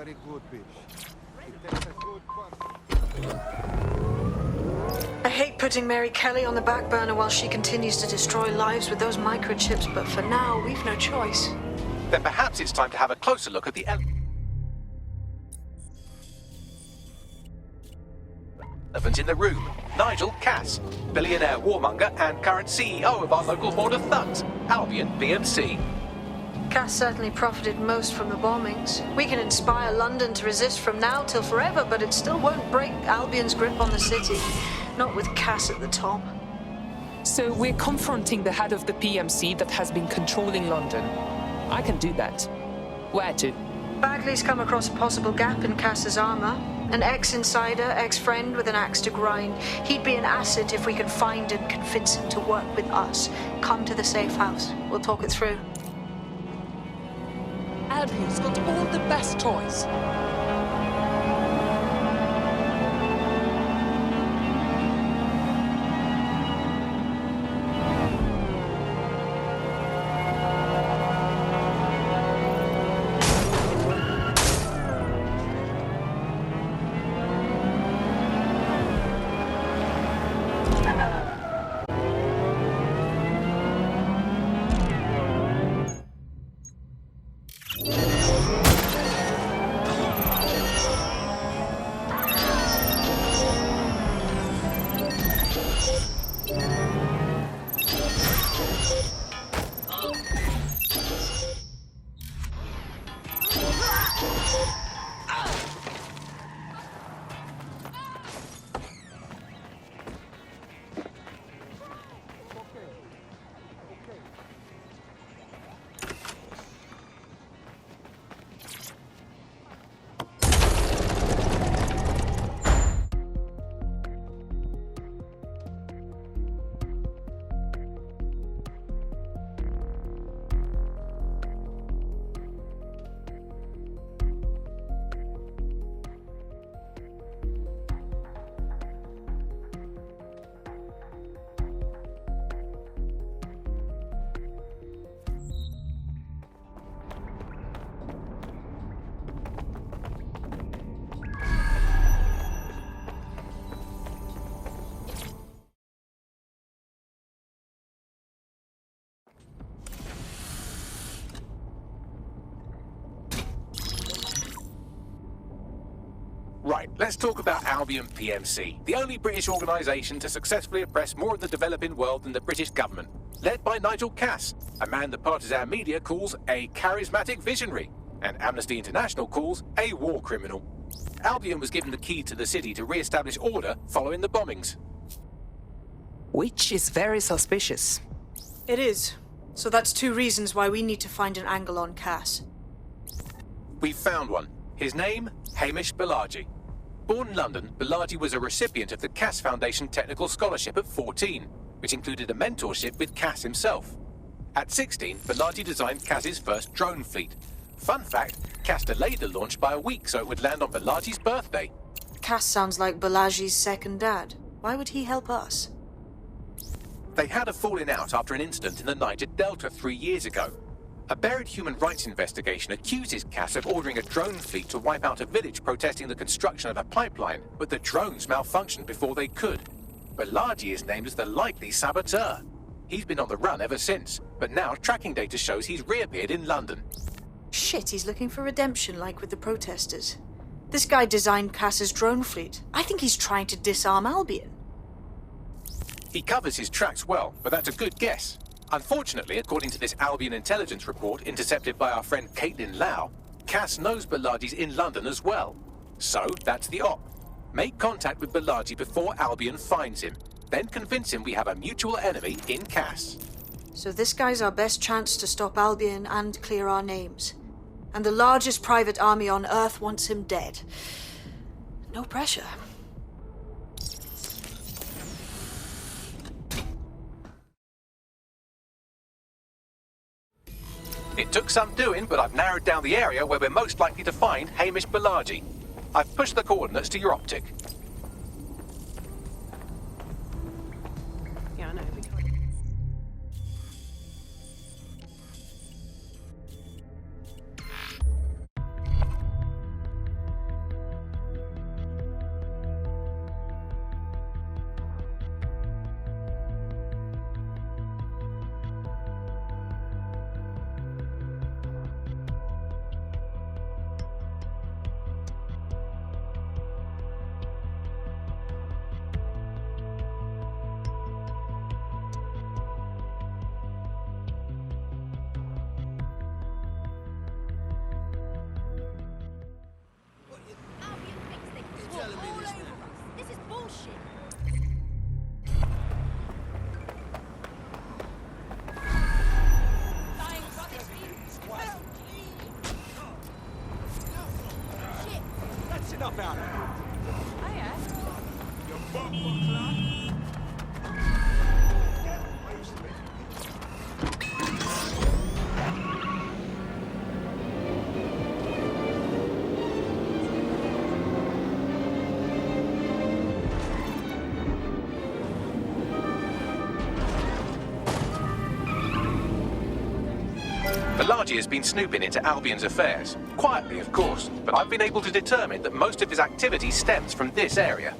very good bitch. It takes a good part. I hate putting Mary Kelly on the back burner while she continues to destroy lives with those microchips, but for now, we've no choice. Then perhaps it's time to have a closer look at the elephant in the room. Nigel Cass, billionaire warmonger and current CEO of our local horde of thugs, Albion PMC. Cass certainly profited most from the bombings. We can inspire London to resist from now till forever, but it still won't break Albion's grip on the city. Not with Cass at the top. So we're confronting the head of the PMC that has been controlling London. I can do that. Where to? Bagley's come across a possible gap in Cass's armor. An ex-insider, ex-friend with an axe to grind. He'd be an asset if we could find and convince him to work with us. Come to the safe house. We'll talk it through. Albion's got all the best toys. Right, let's talk about Albion PMC, the only British organisation to successfully oppress more of the developing world than the British government. Led by Nigel Cass, a man the partisan media calls a charismatic visionary, and Amnesty International calls a war criminal. Albion was given the key to the city to re-establish order following the bombings. Which is very suspicious. It is. So that's two reasons why we need to find an angle on Cass. We've found one. His name, Hamish Balaji. Born in London, Balaji was a recipient of the Cass Foundation Technical Scholarship at 14, which included a mentorship with Cass himself. At 16, Balaji designed Cass's first drone fleet. Fun fact, Cass delayed the launch by a week so it would land on Balaji's birthday. Cass sounds like Balaji's second dad. Why would he help us? They had a falling out after an incident in the Niger Delta 3 years ago. A buried human rights investigation accuses Cass of ordering a drone fleet to wipe out a village protesting the construction of a pipeline, but the drones malfunctioned before they could. Balaji is named as the likely saboteur. He's been on the run ever since, but now tracking data shows he's reappeared in London. Shit, he's looking for redemption like with the protesters. This guy designed Cass's drone fleet. I think he's trying to disarm Albion. He covers his tracks well, but that's a good guess. Unfortunately, according to this Albion intelligence report intercepted by our friend Caitlin Lau, Cass knows Balaji's in London as well. So, that's the op. Make contact with Balaji before Albion finds him. Then convince him we have a mutual enemy in Cass. So this guy's our best chance to stop Albion and clear our names. And the largest private army on Earth wants him dead. No pressure. It took some doing, but I've narrowed down the area where we're most likely to find Hamish Balaji. I've pushed the coordinates to your optic. Yeah, I know. telling me this now? This is bullshit. That's enough out of it. Your bumper clock. Velagi has been snooping into Albion's affairs. Quietly, of course, but I've been able to determine that most of his activity stems from this area.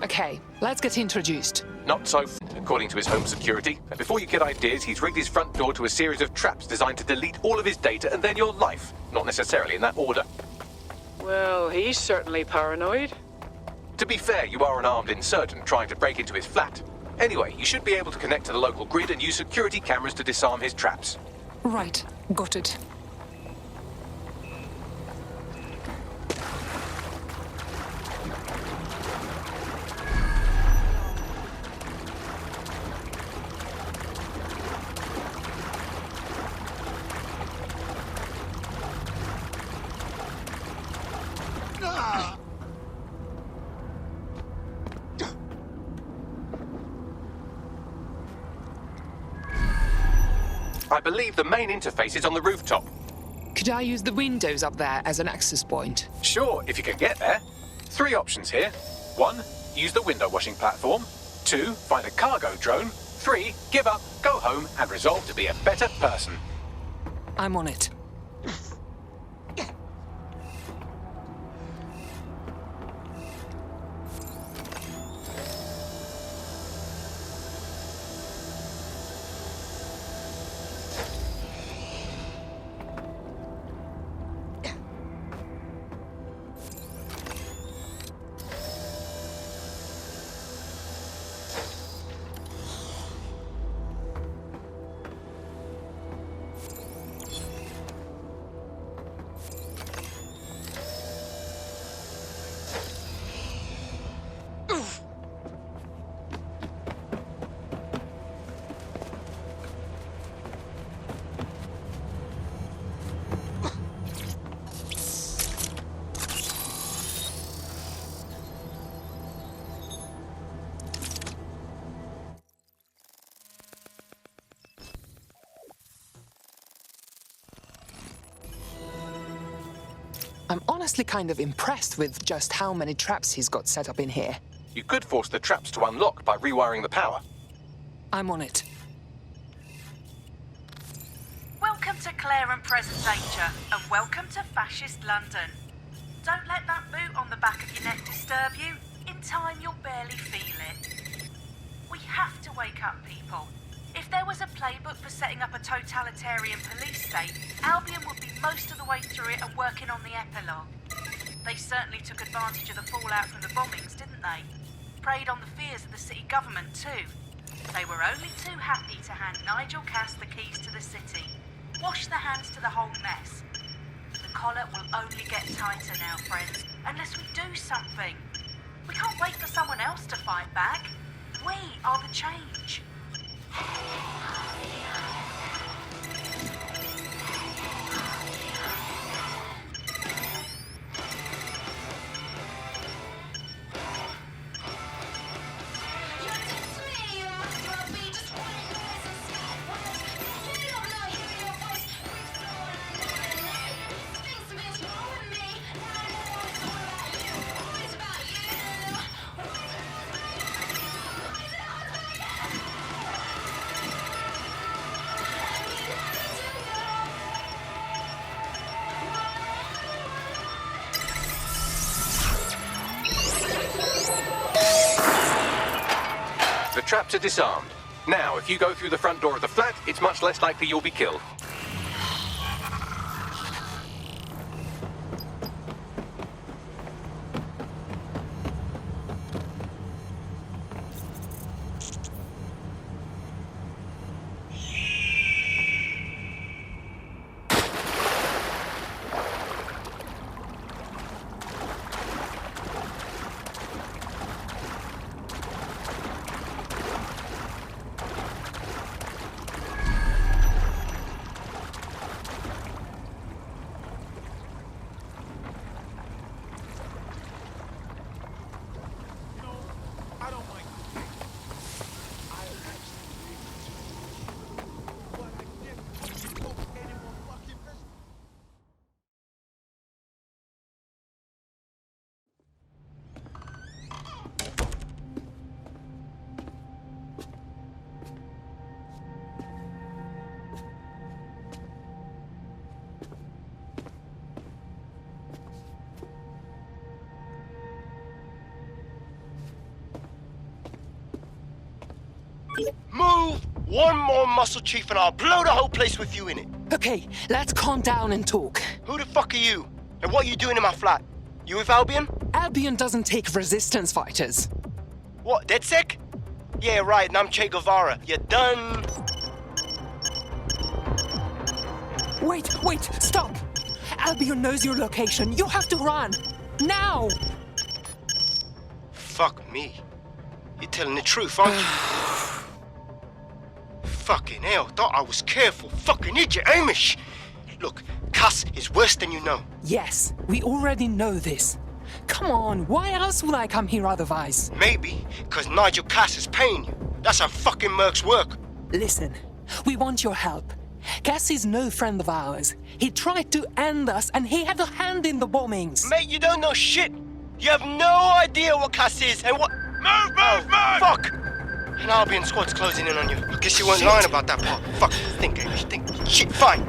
Okay, let's get introduced. Not so, according to his home security. And before you get ideas, he's rigged his front door to a series of traps designed to delete all of his data and then your life. Not necessarily in that order. Well, he's certainly paranoid. To be fair, you are an armed insurgent trying to break into his flat. Anyway, you should be able to connect to the local grid and use security cameras to disarm his traps. Right, got it. I believe the main interface is on the rooftop. Could I use the windows up there as an access point? Sure, if you can get there. 3 options here. 1, use the window washing platform. 2, find a cargo drone. 3, give up, go home, and resolve to be a better person. I'm on it. I'm honestly kind of impressed with just how many traps he's got set up in here. You could force the traps to unlock by rewiring the power. I'm on it. Welcome to Claire and Present Danger, and welcome to Fascist London. Don't let that boot on the back of your neck disturb you. In time, you'll barely feel it. We have to wake up, people. If there was a playbook for setting up a totalitarian police state, Albion would be most of the way through it and working on the epilogue. They certainly took advantage of the fallout from the bombings, didn't they? Preyed on the fears of the city government too. They were only too happy to hand Nigel Cass the keys to the city. Wash their hands to the whole mess. The collar will only get tighter now, friends, unless we do something. We can't wait for someone else to fight back. We are the change. The traps are disarmed. Now, if you go through the front door of the flat, it's much less likely you'll be killed. One more muscle, Chief, and I'll blow the whole place with you in it. Okay, let's calm down and talk. Who the fuck are you? And what are you doing in my flat? You with Albion? Albion doesn't take resistance fighters. What, DedSec? Yeah, right, and I'm Che Guevara. You done? Wait, stop! Albion knows your location. You have to run. Now! Fuck me. You're telling the truth, aren't you? Fucking hell, thought I was careful. Fucking idiot, Amish! Look, Cass is worse than you know. Yes, we already know this. Come on, why else would I come here otherwise? Maybe, because Nigel Cass is paying you. That's how fucking mercs work. Listen, we want your help. Cass is no friend of ours. He tried to end us and he had a hand in the bombings. Mate, you don't know shit. You have no idea what Cass is and what... Move! Fuck! An Albion squad's closing in on you. I guess you weren't lying about that part. Fuck, think, Amish, think. Shit, fine.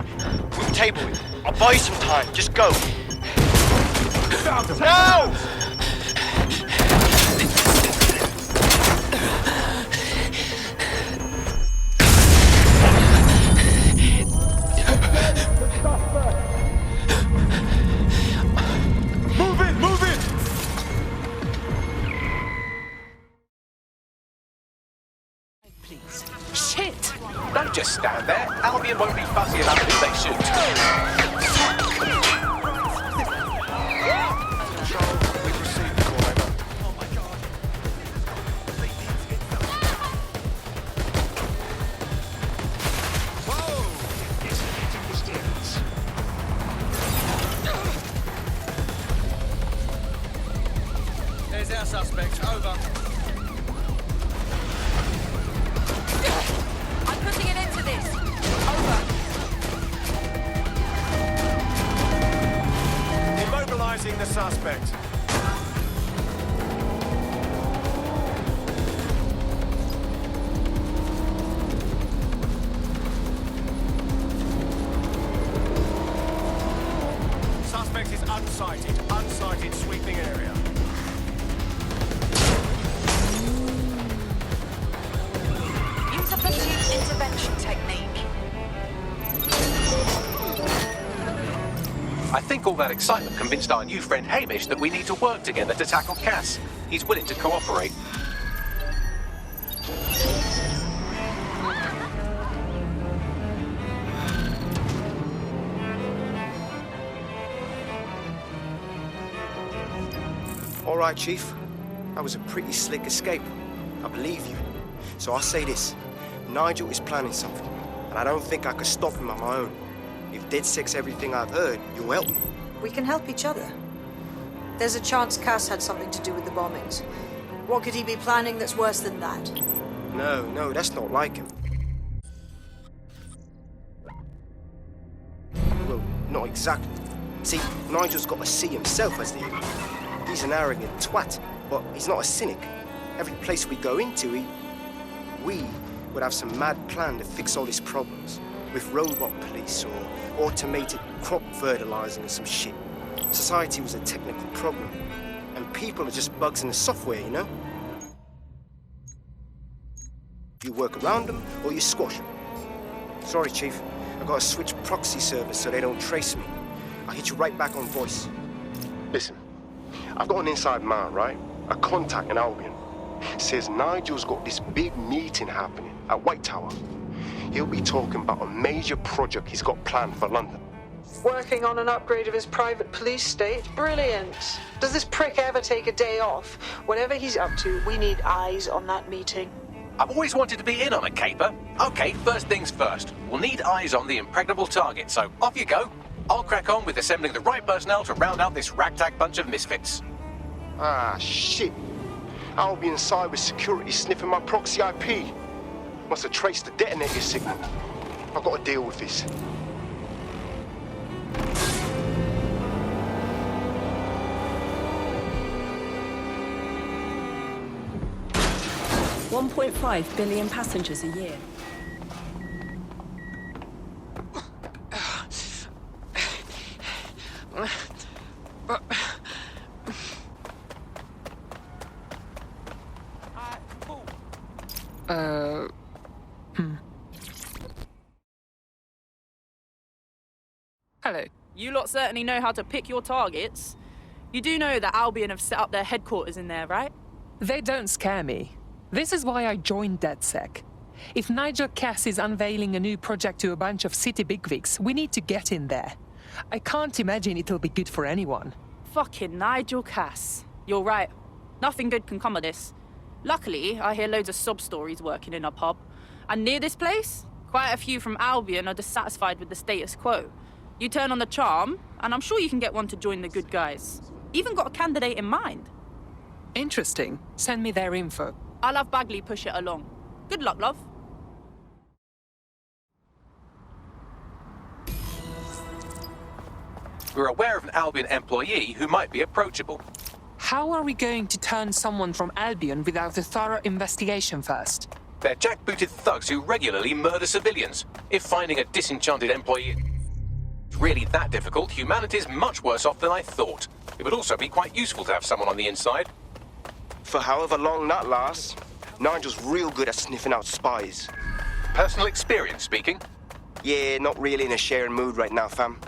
We'll table it. I'll buy you some time. Just go. No! Move it! Please. Shit! Don't just stand there. Albion won't be fussy about who they shoot. We've received the call, over. There's our suspect. Over. I'm putting an end to this. Over. Immobilizing the suspect. Suspect is unsighted. Unsighted sweeping area. Use a pursuit intervention technique. I think all that excitement convinced our new friend Hamish that we need to work together to tackle Cass. He's willing to cooperate. All right, Chief. That was a pretty slick escape. I believe you. So I'll say this. Nigel is planning something, and I don't think I could stop him on my own. If DedSec's everything I've heard, you'll help me. We can help each other. There's a chance Cass had something to do with the bombings. What could he be planning that's worse than that? No, that's not like him. Well, not exactly. See, Nigel's got to see himself as the hero. He's an arrogant twat, but he's not a cynic. Every place we go into, we would have some mad plan to fix all his problems. With robot police or automated crop fertilizing and some shit. Society was a technical problem, and people are just bugs in the software, you know? You work around them, or you squash them. Sorry, Chief. I've got to switch proxy servers so they don't trace me. I'll hit you right back on voice. Listen, I've got an inside man, right? A contact in Albion. Says Nigel's got this big meeting happening at White Tower. He'll be talking about a major project he's got planned for London. Working on an upgrade of his private police state? Brilliant. Does this prick ever take a day off? Whatever he's up to, we need eyes on that meeting. I've always wanted to be in on a caper. Okay, first things first. We'll need eyes on the impregnable target, so off you go. I'll crack on with assembling the right personnel to round out this ragtag bunch of misfits. Ah, shit. Albion cyber security sniffing my proxy IP. Must have traced the detonator signal. I've got to deal with this. $1.5 billion passengers a year. lot certainly know how to pick your targets. You do know that Albion have set up their headquarters in there, right? They don't scare me. This is why I joined DedSec. If Nigel Cass is unveiling a new project to a bunch of city bigwigs, we need to get in there. I can't imagine it'll be good for anyone. Fucking Nigel Cass. You're right. Nothing good can come of this. Luckily, I hear loads of sob stories working in a pub. And near this place, quite a few from Albion are dissatisfied with the status quo. You turn on the charm, and I'm sure you can get one to join the good guys. Even got a candidate in mind. Interesting. Send me their info. I'll have Bagley push it along. Good luck, love. We're aware of an Albion employee who might be approachable. How are we going to turn someone from Albion without a thorough investigation first? They're jackbooted thugs who regularly murder civilians. If finding a disenchanted employee is really that difficult, humanity's much worse off than I thought. It would also be quite useful to have someone on the inside. For however long that lasts, Nigel's real good at sniffing out spies. Personal experience speaking? Yeah, not really in a sharing mood right now, fam.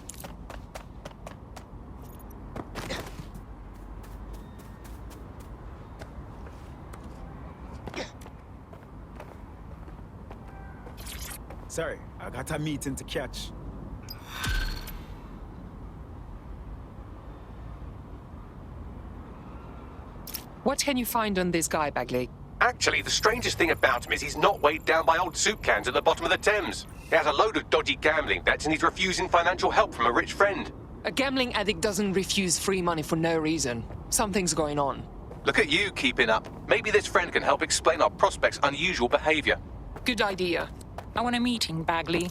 Sorry, I got a meeting to catch. What can you find on this guy, Bagley? Actually, the strangest thing about him is he's not weighed down by old soup cans at the bottom of the Thames. He has a load of dodgy gambling debts and he's refusing financial help from a rich friend. A gambling addict doesn't refuse free money for no reason. Something's going on. Look at you keeping up. Maybe this friend can help explain our prospect's unusual behavior. Good idea. I want a meeting, Bagley.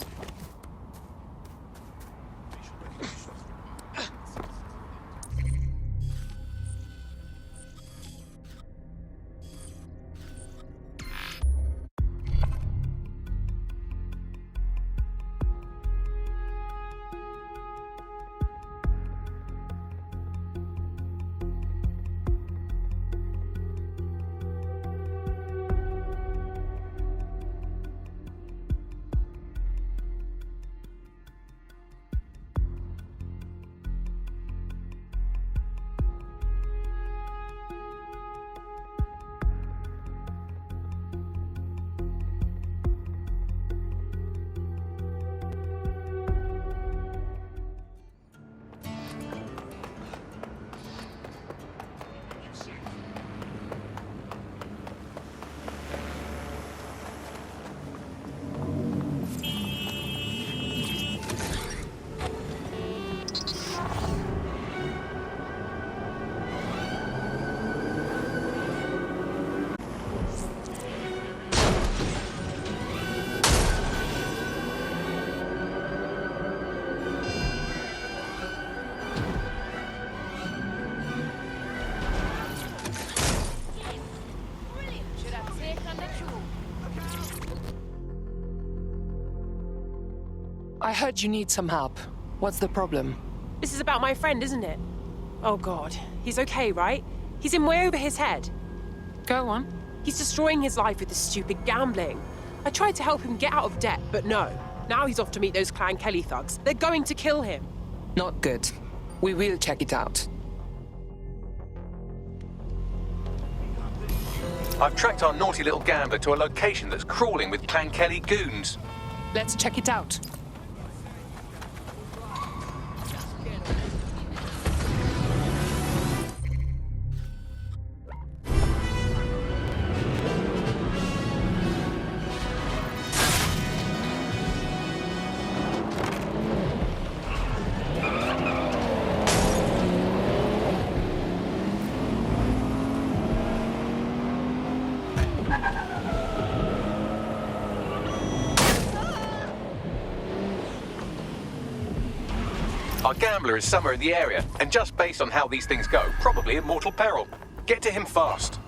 I heard you need some help. What's the problem? This is about my friend, isn't it? Oh God, he's okay, right? He's in way over his head. Go on. He's destroying his life with this stupid gambling. I tried to help him get out of debt, but no. Now he's off to meet those Clan Kelly thugs. They're going to kill him. Not good. We will check it out. I've tracked our naughty little gambler to a location that's crawling with Clan Kelly goons. Let's check it out. Our gambler is somewhere in the area, and just based on how these things go, probably in mortal peril. Get to him fast.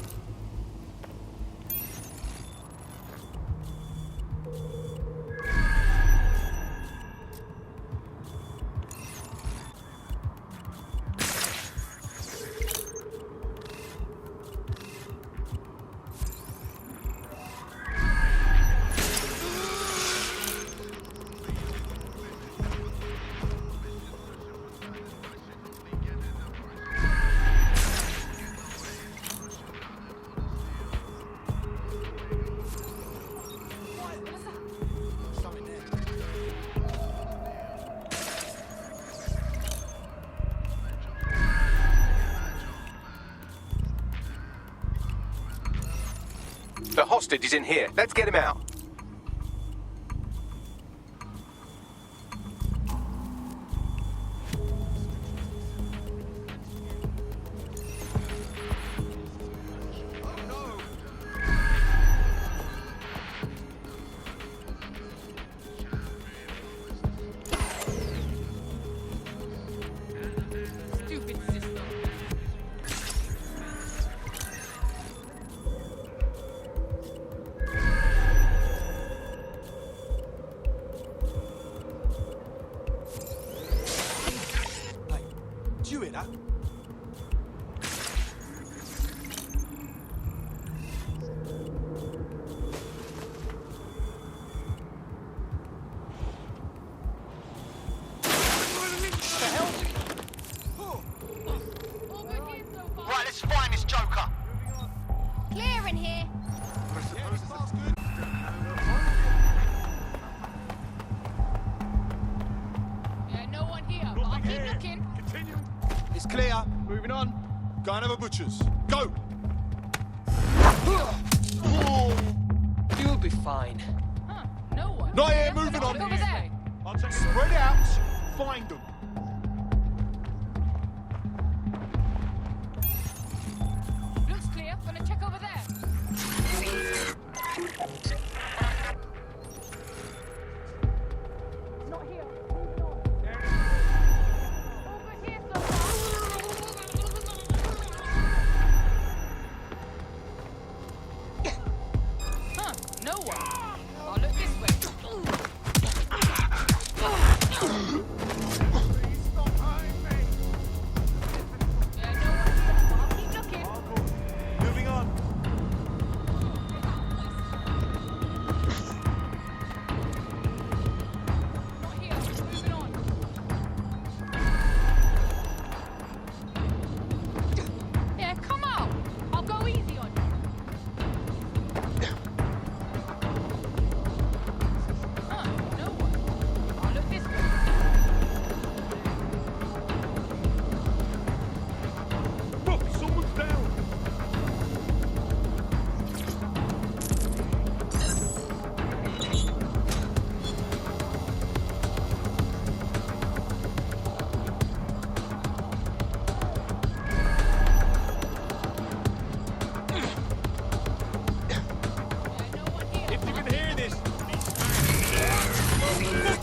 hostage is in here. Let's get him out. Do you hear that? Right, let's find this joker. Clear in here. Yeah, no one here, but I'll keep looking. Continue. It's clear. Moving on. Go and have a butcher's. Go! You'll be fine. Huh, no one. Not here, moving on. Over there. I'll take it. Spread out. Find them. Looks clear. Gonna check over there. Not here. Moving on. Over here Huh, no one. I'll look this way. Yeah, no one here. I'll keep looking. Moving on. Not here. Moving on. Yeah, come out. I'll go easy on you. Huh, no one. I'll look this way. Look, someone's down. Yeah, no one here. If you can hear this. Moving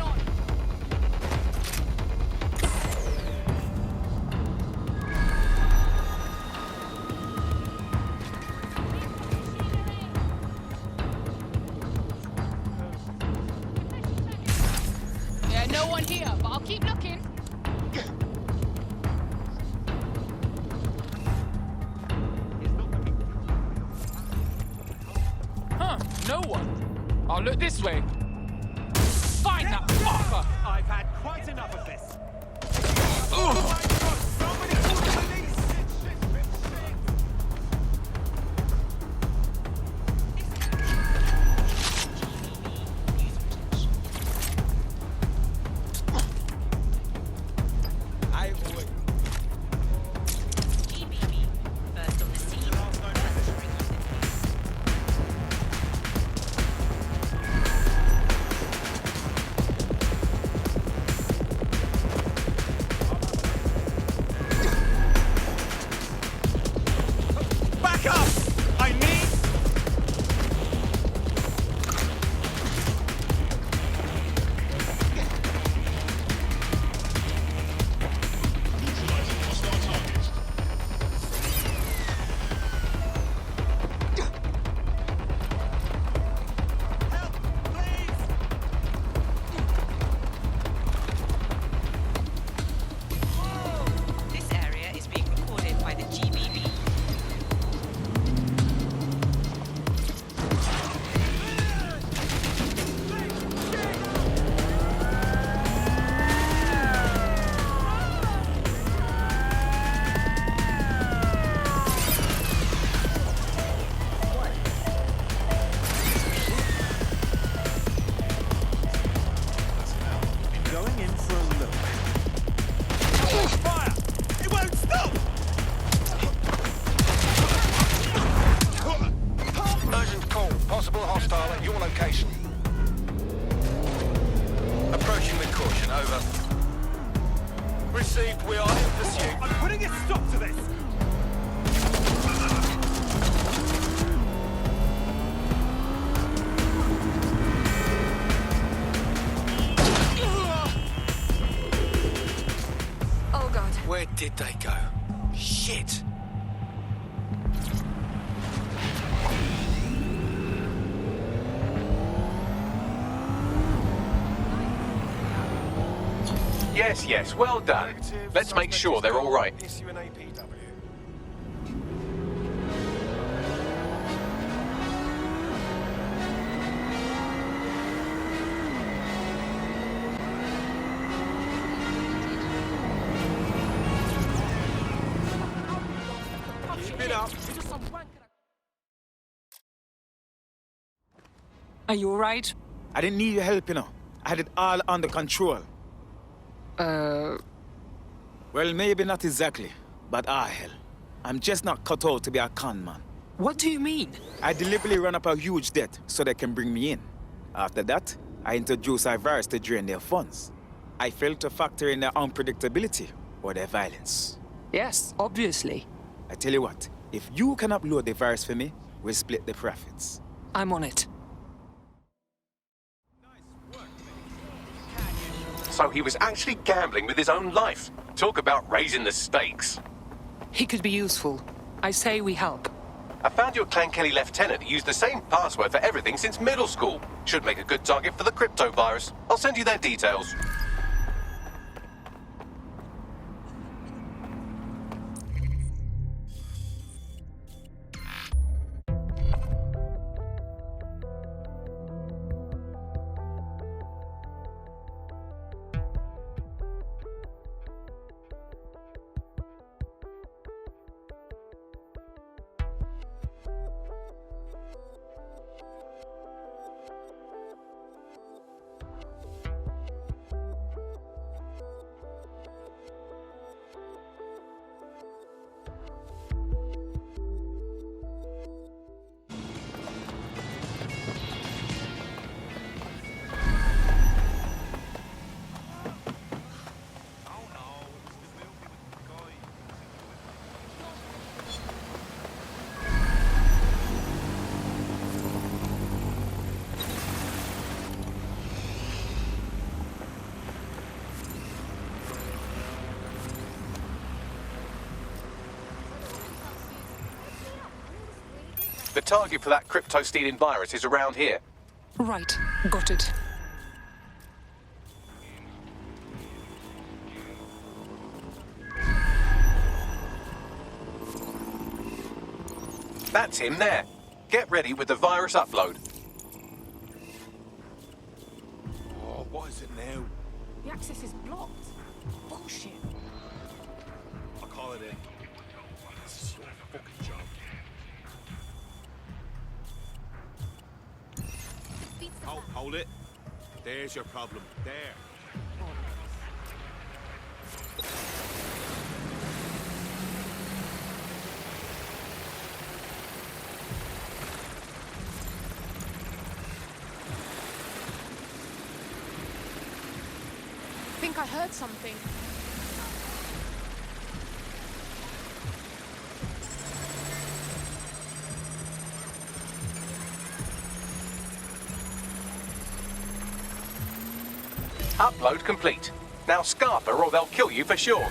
on. Yeah, no one here, but I'll keep looking. Huh, no one. I'll look this way. Find that fucker! I've had quite enough of this. Oh my God! Somebody call the police! Aye, boy. First on the scene. did they go? Shit! Yes, yes, well done. Let's make sure they're all right. Issue an APW. Keep it up. Are you alright? I didn't need your help, you know. I had it all under control. Well, maybe not exactly, but hell. I'm just not cut out to be a con man. What do you mean? I deliberately run up a huge debt so they can bring me in. After that, I introduce a virus to drain their funds. I failed to factor in their unpredictability or their violence. Yes, obviously. I tell you what, if you can upload the virus for me, we'll split the profits. I'm on it. So he was actually gambling with his own life. Talk about raising the stakes. He could be useful. I say we help. I found your Clan Kelly lieutenant who used the same password for everything since middle school. Should make a good target for the crypto virus. I'll send you their details. The target for that crypto-stealing virus is around here. Right, got it. That's him there. Get ready with the virus upload. Oh, what is it now? The access is blocked. Bullshit. I'll call it in. This is your fucking job. Oh, hold it. There's your problem. There. I think I heard something. Upload complete. Now Scarper or they'll kill you for sure.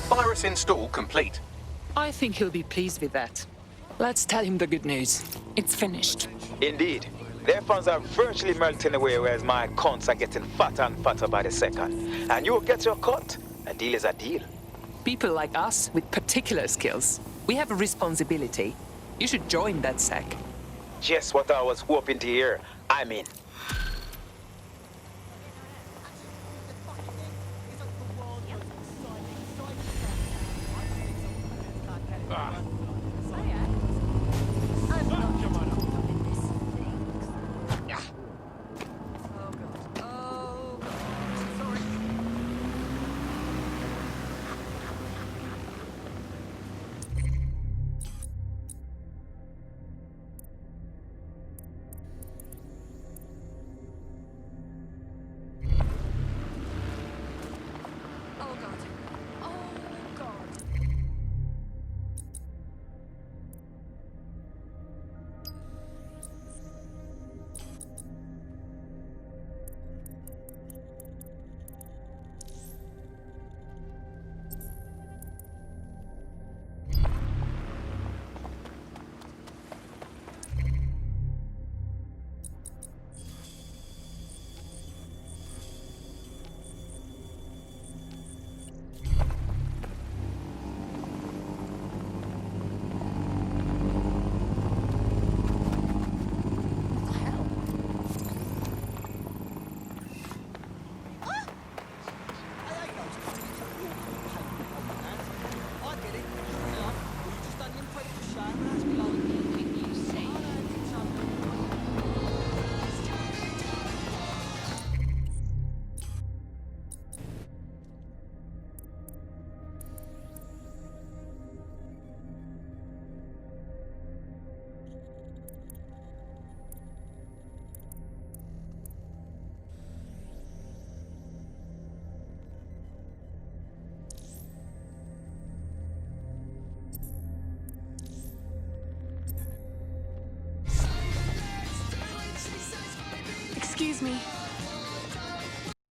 Virus install complete. I think he'll be pleased with that. Let's tell him the good news. It's finished. Indeed. Their funds are virtually melting away, whereas my accounts are getting fatter and fatter by the second. And you'll get your cut. A deal is a deal. People like us with particular skills. We have a responsibility. You should join that sec. Just what I was hoping to hear. I'm in.